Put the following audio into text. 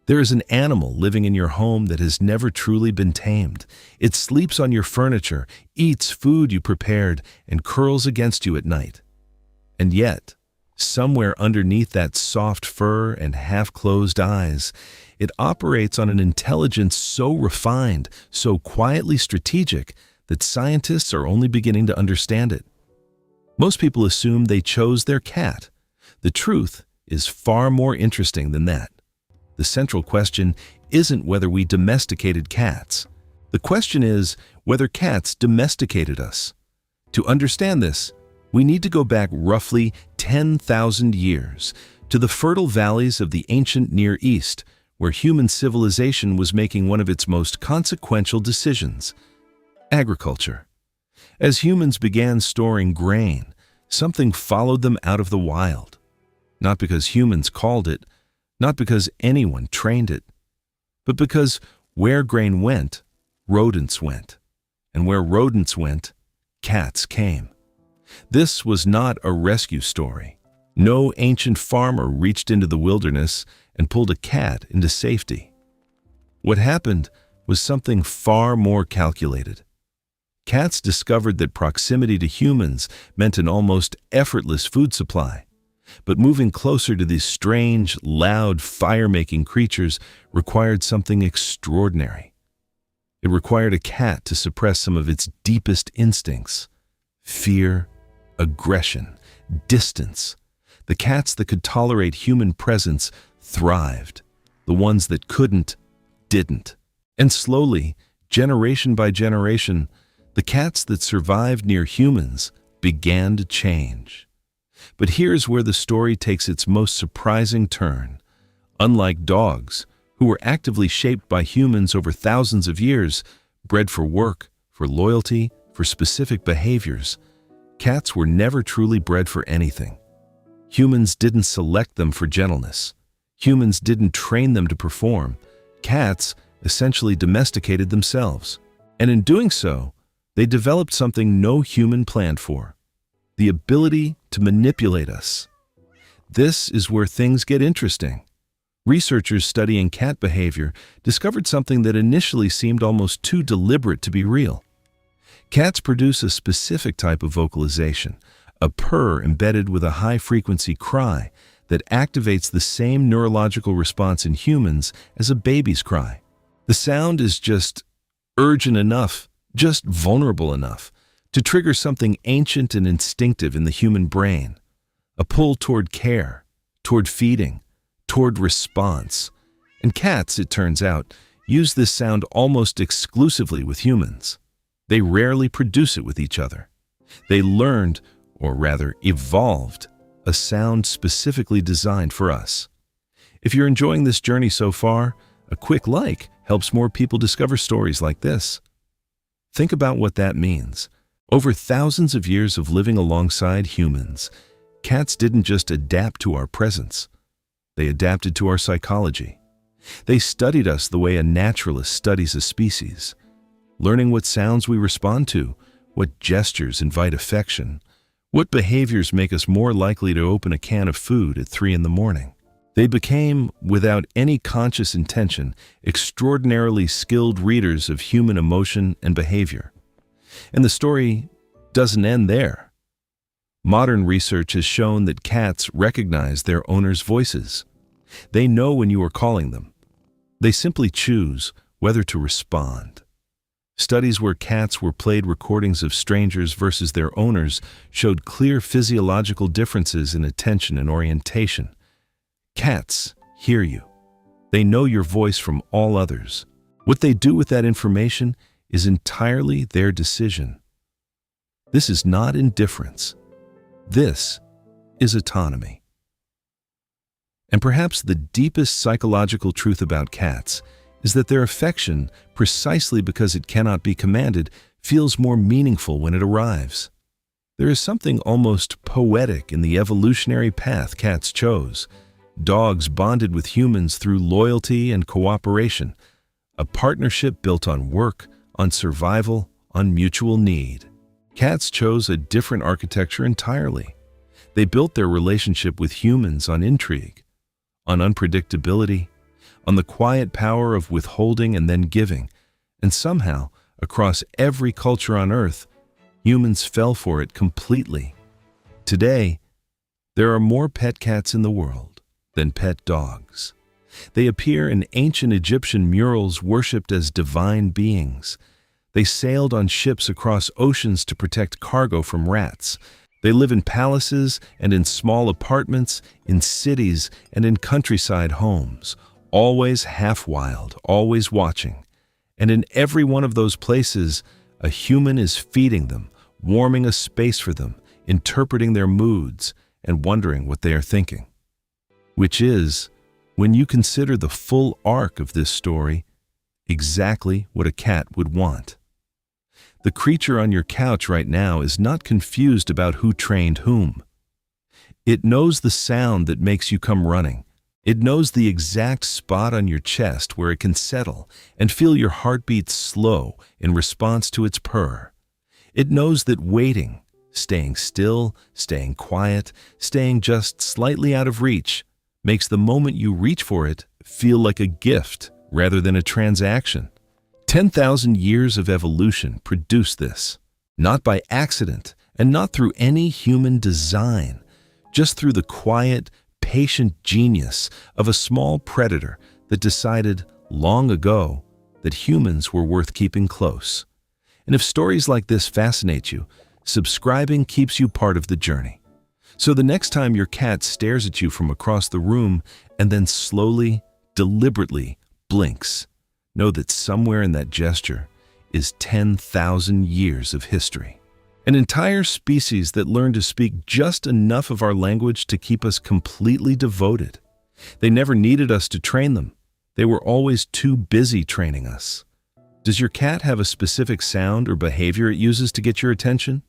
There is an animal living in your home that has never truly been tamed. It sleeps on your furniture, eats food you prepared, and curls against you at night. And yet, somewhere underneath that soft fur and half-closed eyes, it operates on an intelligence so refined, so quietly strategic, that scientists are only beginning to understand it. Most people assume they chose their cat. The truth is far more interesting than that. The central question isn't whether we domesticated cats. The question is whether cats domesticated us. To understand this, we need to go back roughly 10,000 years to the fertile valleys of the ancient Near East, where human civilization was making one of its most consequential decisions: agriculture. As humans began storing grain, something followed them out of the wild. Not because humans called it, not because anyone trained it, but because where grain went, rodents went. And where rodents went, cats came. This was not a rescue story. No ancient farmer reached into the wilderness and pulled a cat into safety. What happened was something far more calculated. Cats discovered that proximity to humans meant an almost effortless food supply. But moving closer to these strange, loud, fire-making creatures required something extraordinary. It required a cat to suppress some of its deepest instincts: fear, aggression, distance. The cats that could tolerate human presence thrived. The ones that couldn't, didn't. And slowly, generation by generation, the cats that survived near humans began to change. But here's where the story takes its most surprising turn. Unlike dogs, who were actively shaped by humans over thousands of years, bred for work, for loyalty, for specific behaviors, cats were never truly bred for anything. Humans didn't select them for gentleness. Humans didn't train them to perform. Cats essentially domesticated themselves. And in doing so, they developed something no human planned for: the ability to manipulate us. This is where things get interesting. Researchers studying cat behavior discovered something that initially seemed almost too deliberate to be real. Cats produce a specific type of vocalization, a purr embedded with a high-frequency cry that activates the same neurological response in humans as a baby's cry. The sound is just urgent enough, just vulnerable enough, to trigger something ancient and instinctive in the human brain: a pull toward care, toward feeding, toward response. And cats, it turns out, use this sound almost exclusively with humans. They rarely produce it with each other. They learned, or rather evolved, a sound specifically designed for us. If you're enjoying this journey so far, a quick like helps more people discover stories like this. Think about what that means. Over thousands of years of living alongside humans, cats didn't just adapt to our presence. They adapted to our psychology. They studied us the way a naturalist studies a species, learning what sounds we respond to, what gestures invite affection, what behaviors make us more likely to open a can of food at 3 in the morning. They became, without any conscious intention, extraordinarily skilled readers of human emotion and behavior. And the story doesn't end there. Modern research has shown that cats recognize their owners' voices. They know when you are calling them. They simply choose whether to respond. Studies where cats were played recordings of strangers versus their owners showed clear physiological differences in attention and orientation. Cats hear you. They know your voice from all others. What they do with that information is entirely their decision. This is not indifference. This is autonomy. And perhaps the deepest psychological truth about cats is that their affection, precisely because it cannot be commanded, feels more meaningful when it arrives. There is something almost poetic in the evolutionary path cats chose. Dogs bonded with humans through loyalty and cooperation, a partnership built on work, on survival, on mutual need. Cats chose a different architecture entirely. They built their relationship with humans on intrigue, on unpredictability, on the quiet power of withholding and then giving, and somehow, across every culture on Earth, humans fell for it completely. Today, there are more pet cats in the world than pet dogs. They appear in ancient Egyptian murals worshipped as divine beings. They sailed on ships across oceans to protect cargo from rats. They live in palaces and in small apartments, in cities and in countryside homes, always half wild, always watching. And in every one of those places, a human is feeding them, warming a space for them, interpreting their moods, and wondering what they are thinking. Which is, when you consider the full arc of this story, exactly what a cat would want. The creature on your couch right now is not confused about who trained whom. It knows the sound that makes you come running. It knows the exact spot on your chest where it can settle and feel your heartbeat slow in response to its purr. It knows that waiting, staying still, staying quiet, staying just slightly out of reach, makes the moment you reach for it feel like a gift rather than a transaction. 10,000 years of evolution produced this, not by accident and not through any human design, just through the quiet, patient genius of a small predator that decided long ago that humans were worth keeping close. And if stories like this fascinate you, subscribing keeps you part of the journey. So the next time your cat stares at you from across the room and then slowly, deliberately blinks, know that somewhere in that gesture is 10,000 years of history. An entire species that learned to speak just enough of our language to keep us completely devoted. They never needed us to train them. They were always too busy training us. Does your cat have a specific sound or behavior it uses to get your attention?